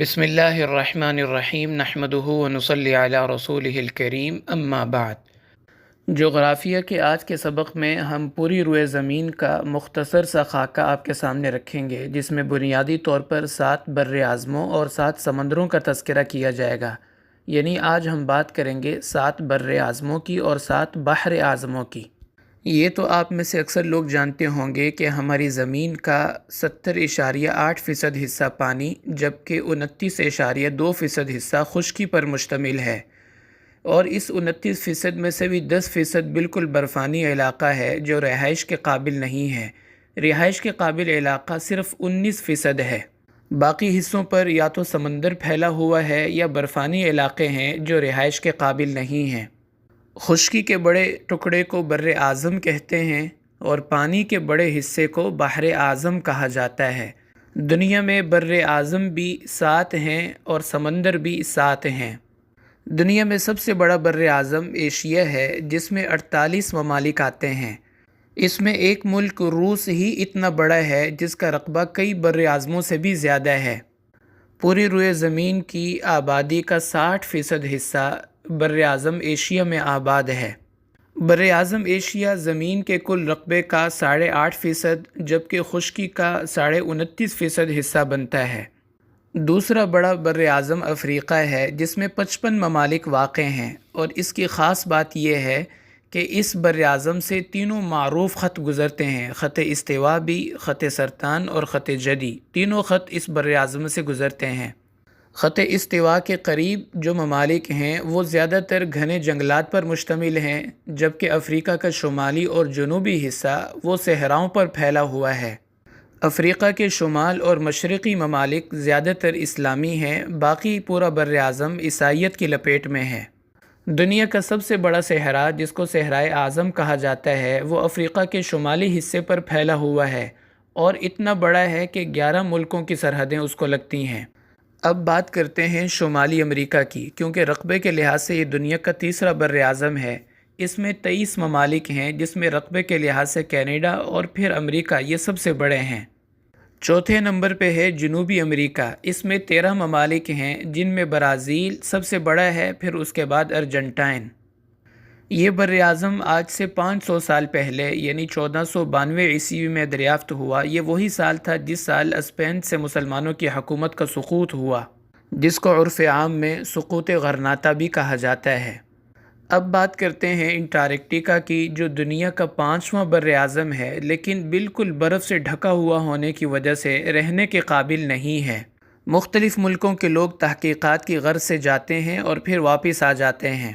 بسم اللہ الرحمن الرحیم نحمدہ ونصلی علی رسولہ الکریم اما بعد۔ جغرافیہ کے آج کے سبق میں ہم پوری روئے زمین کا مختصر سا خاکہ آپ کے سامنے رکھیں گے، جس میں بنیادی طور پر 7 بر اعظموں اور 7 سمندروں کا تذکرہ کیا جائے گا۔ یعنی آج ہم بات کریں گے 7 بر اعظموں کی اور 7 بحر اعظموں کی۔ یہ تو آپ میں سے اکثر لوگ جانتے ہوں گے کہ ہماری زمین کا 70.8% حصہ پانی جبکہ 29.2% حصہ خشکی پر مشتمل ہے، اور اس 29% میں سے بھی 10% بالکل برفانی علاقہ ہے جو رہائش کے قابل نہیں ہے۔ رہائش کے قابل علاقہ صرف 19% ہے۔ باقی حصوں پر یا تو سمندر پھیلا ہوا ہے یا برفانی علاقے ہیں جو رہائش کے قابل نہیں ہیں۔ خشکی کے بڑے ٹکڑے کو بر اعظم کہتے ہیں اور پانی کے بڑے حصے کو بحر اعظم کہا جاتا ہے۔ دنیا میں بر اعظم بھی 7 ہیں اور سمندر بھی 7 ہیں۔ دنیا میں سب سے بڑا بر اعظم ایشیا ہے، جس میں 48 ممالک آتے ہیں۔ اس میں ایک ملک روس ہی اتنا بڑا ہے جس کا رقبہ کئی بر اعظموں سے بھی زیادہ ہے۔ پوری روئے زمین کی آبادی کا 60% حصہ بر اعظم ایشیا میں آباد ہے۔ بر اعظم ایشیا زمین کے کل رقبے کا 8.5% جبکہ خشکی کا 29.5% حصہ بنتا ہے۔ دوسرا بڑا بر اعظم افریقہ ہے، جس میں 55 ممالک واقع ہیں، اور اس کی خاص بات یہ ہے کہ اس بر اعظم سے تینوں معروف خط گزرتے ہیں، خط استوا بھی، خط سرطان اور خط جدی۔ تینوں خط اس بر اعظم سے گزرتے ہیں۔ خط استوا کے قریب جو ممالک ہیں وہ زیادہ تر گھنے جنگلات پر مشتمل ہیں، جبکہ افریقہ کا شمالی اور جنوبی حصہ وہ صحراؤں پر پھیلا ہوا ہے۔ افریقہ کے شمال اور مشرقی ممالک زیادہ تر اسلامی ہیں، باقی پورا بر اعظم عیسائیت کی لپیٹ میں ہے۔ دنیا کا سب سے بڑا صحرا، جس کو صحرائے اعظم کہا جاتا ہے، وہ افریقہ کے شمالی حصے پر پھیلا ہوا ہے اور اتنا بڑا ہے کہ 11 ملکوں کی سرحدیں اس کو لگتی ہیں۔ اب بات کرتے ہیں شمالی امریکہ کی، کیونکہ رقبے کے لحاظ سے یہ دنیا کا تیسرا بر اعظم ہے۔ اس میں 23 ممالک ہیں، جس میں رقبے کے لحاظ سے کینیڈا اور پھر امریکہ یہ سب سے بڑے ہیں۔ چوتھے نمبر پہ ہے جنوبی امریکہ۔ اس میں 13 ممالک ہیں، جن میں برازیل سب سے بڑا ہے، پھر اس کے بعد ارجنٹائن۔ یہ بر اعظم آج سے 500 سال پہلے یعنی 1492 عیسوی میں دریافت ہوا۔ یہ وہی سال تھا جس سال اسپین سے مسلمانوں کی حکومت کا سقوط ہوا، جس کو عرف عام میں سقوط غرناطہ بھی کہا جاتا ہے۔ اب بات کرتے ہیں انٹارکٹیکا کی، جو دنیا کا 5واں بر اعظم ہے، لیکن بالکل برف سے ڈھکا ہوا ہونے کی وجہ سے رہنے کے قابل نہیں ہے۔ مختلف ملکوں کے لوگ تحقیقات کی غرض سے جاتے ہیں اور پھر واپس آ جاتے ہیں۔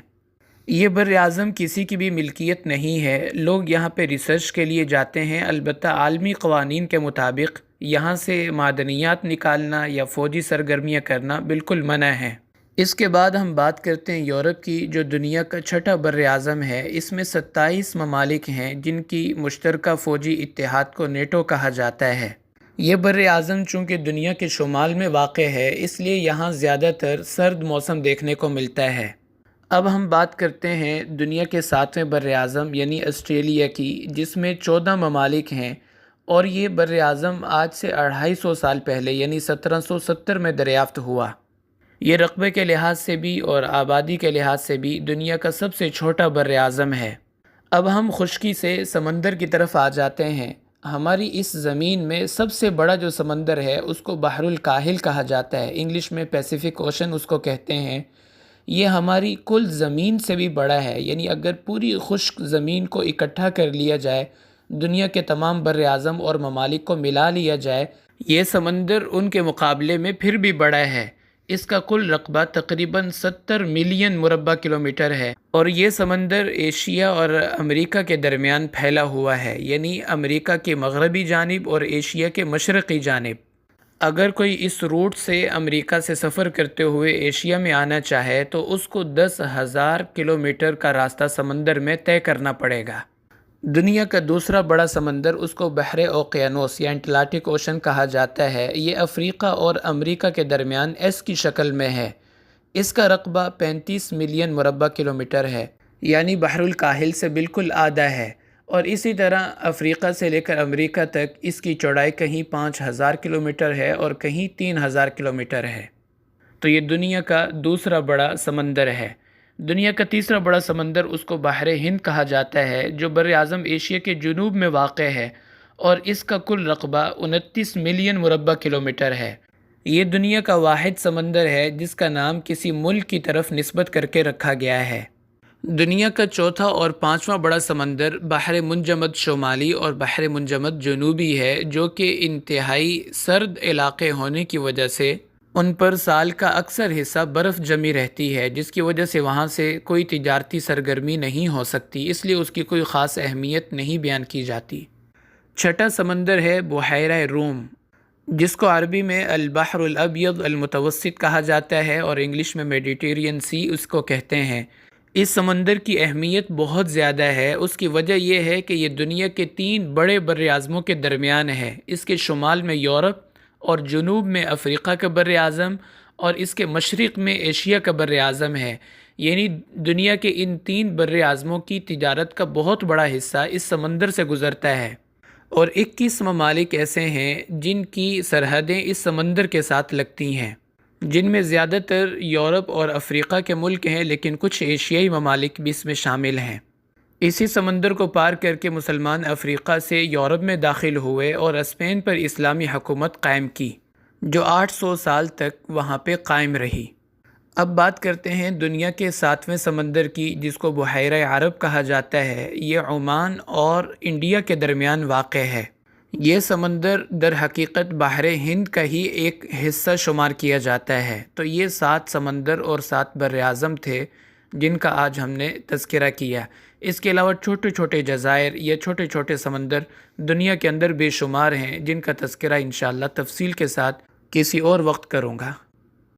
یہ بر اعظم کسی کی بھی ملکیت نہیں ہے، لوگ یہاں پہ ریسرچ کے لیے جاتے ہیں، البتہ عالمی قوانین کے مطابق یہاں سے معدنیات نکالنا یا فوجی سرگرمیاں کرنا بالکل منع ہے۔ اس کے بعد ہم بات کرتے ہیں یورپ کی، جو دنیا کا 6واں بر اعظم ہے۔ اس میں 27 ممالک ہیں، جن کی مشترکہ فوجی اتحاد کو نیٹو کہا جاتا ہے۔ یہ بر اعظم چونکہ دنیا کے شمال میں واقع ہے، اس لیے یہاں زیادہ تر سرد موسم دیکھنے کو ملتا ہے۔ اب ہم بات کرتے ہیں دنیا کے 7ویں بر اعظم یعنی آسٹریلیا کی، جس میں 14 ممالک ہیں، اور یہ بر اعظم آج سے 250 سال پہلے یعنی 1770 میں دریافت ہوا۔ یہ رقبے کے لحاظ سے بھی اور آبادی کے لحاظ سے بھی دنیا کا سب سے چھوٹا بر اعظم ہے۔ اب ہم خشکی سے سمندر کی طرف آ جاتے ہیں۔ ہماری اس زمین میں سب سے بڑا جو سمندر ہے اس کو بحر الکاہل کہا جاتا ہے، انگلش میں پیسیفک اوشن اس کو کہتے ہیں۔ یہ ہماری کل زمین سے بھی بڑا ہے، یعنی اگر پوری خشک زمین کو اکٹھا کر لیا جائے، دنیا کے تمام بر اعظم اور ممالک کو ملا لیا جائے، یہ سمندر ان کے مقابلے میں پھر بھی بڑا ہے۔ اس کا کل رقبہ تقریباً 70 ملین مربع کلومیٹر ہے، اور یہ سمندر ایشیا اور امریکہ کے درمیان پھیلا ہوا ہے، یعنی امریکہ کے مغربی جانب اور ایشیا کے مشرقی جانب۔ اگر کوئی اس روٹ سے امریکہ سے سفر کرتے ہوئے ایشیا میں آنا چاہے تو اس کو 10,000 کلومیٹر کا راستہ سمندر میں طے کرنا پڑے گا۔ دنیا کا دوسرا بڑا سمندر اس کو بحر اوقیانوس یا اٹلانٹک اوشن کہا جاتا ہے۔ یہ افریقہ اور امریکہ کے درمیان ایس کی شکل میں ہے۔ اس کا رقبہ 35 ملین مربع کلومیٹر ہے، یعنی بحر الکاہل سے بالکل آدھا ہے، اور اسی طرح افریقہ سے لے کر امریکہ تک اس کی چوڑائی کہیں 5,000 کلومیٹر ہے اور کہیں 3,000 کلومیٹر ہے۔ تو یہ دنیا کا دوسرا بڑا سمندر ہے۔ دنیا کا تیسرا بڑا سمندر اس کو بحر ہند کہا جاتا ہے، جو بر اعظم ایشیا کے جنوب میں واقع ہے اور اس کا کل رقبہ 29 ملین مربع کلومیٹر ہے۔ یہ دنیا کا واحد سمندر ہے جس کا نام کسی ملک کی طرف نسبت کر کے رکھا گیا ہے۔ دنیا کا چوتھا اور پانچواں بڑا سمندر بحر منجمد شمالی اور بحر منجمد جنوبی ہے، جو کہ انتہائی سرد علاقے ہونے کی وجہ سے ان پر سال کا اکثر حصہ برف جمی رہتی ہے، جس کی وجہ سے وہاں سے کوئی تجارتی سرگرمی نہیں ہو سکتی، اس لیے اس کی کوئی خاص اہمیت نہیں بیان کی جاتی۔ چھٹا سمندر ہے بحیرہ روم، جس کو عربی میں البحر الابیض المتوسط کہا جاتا ہے اور انگلش میں میڈیٹرین سی اس کو کہتے ہیں۔ اس سمندر کی اہمیت بہت زیادہ ہے۔ اس کی وجہ یہ ہے کہ یہ دنیا کے 3 بڑے بر اعظموں کے درمیان ہے۔ اس کے شمال میں یورپ اور جنوب میں افریقہ کا بر اعظم اور اس کے مشرق میں ایشیا کا بر اعظم ہے، یعنی دنیا کے ان 3 بر اعظموں کی تجارت کا بہت بڑا حصہ اس سمندر سے گزرتا ہے، اور 21 ممالک ایسے ہیں جن کی سرحدیں اس سمندر کے ساتھ لگتی ہیں، جن میں زیادہ تر یورپ اور افریقہ کے ملک ہیں، لیکن کچھ ایشیائی ممالک بھی اس میں شامل ہیں۔ اسی سمندر کو پار کر کے مسلمان افریقہ سے یورپ میں داخل ہوئے اور اسپین پر اسلامی حکومت قائم کی، جو 800 سال تک وہاں پہ قائم رہی۔ اب بات کرتے ہیں دنیا کے 7ویں سمندر کی، جس کو بحیرہ عرب کہا جاتا ہے۔ یہ عمان اور انڈیا کے درمیان واقع ہے۔ یہ سمندر در حقیقت بحر ہند کا ہی ایک حصہ شمار کیا جاتا ہے۔ تو یہ 7 سمندر اور 7 بر اعظم تھے جن کا آج ہم نے تذکرہ کیا۔ اس کے علاوہ چھوٹے چھوٹے جزائر یا چھوٹے چھوٹے سمندر دنیا کے اندر بے شمار ہیں، جن کا تذکرہ انشاءاللہ تفصیل کے ساتھ کسی اور وقت کروں گا۔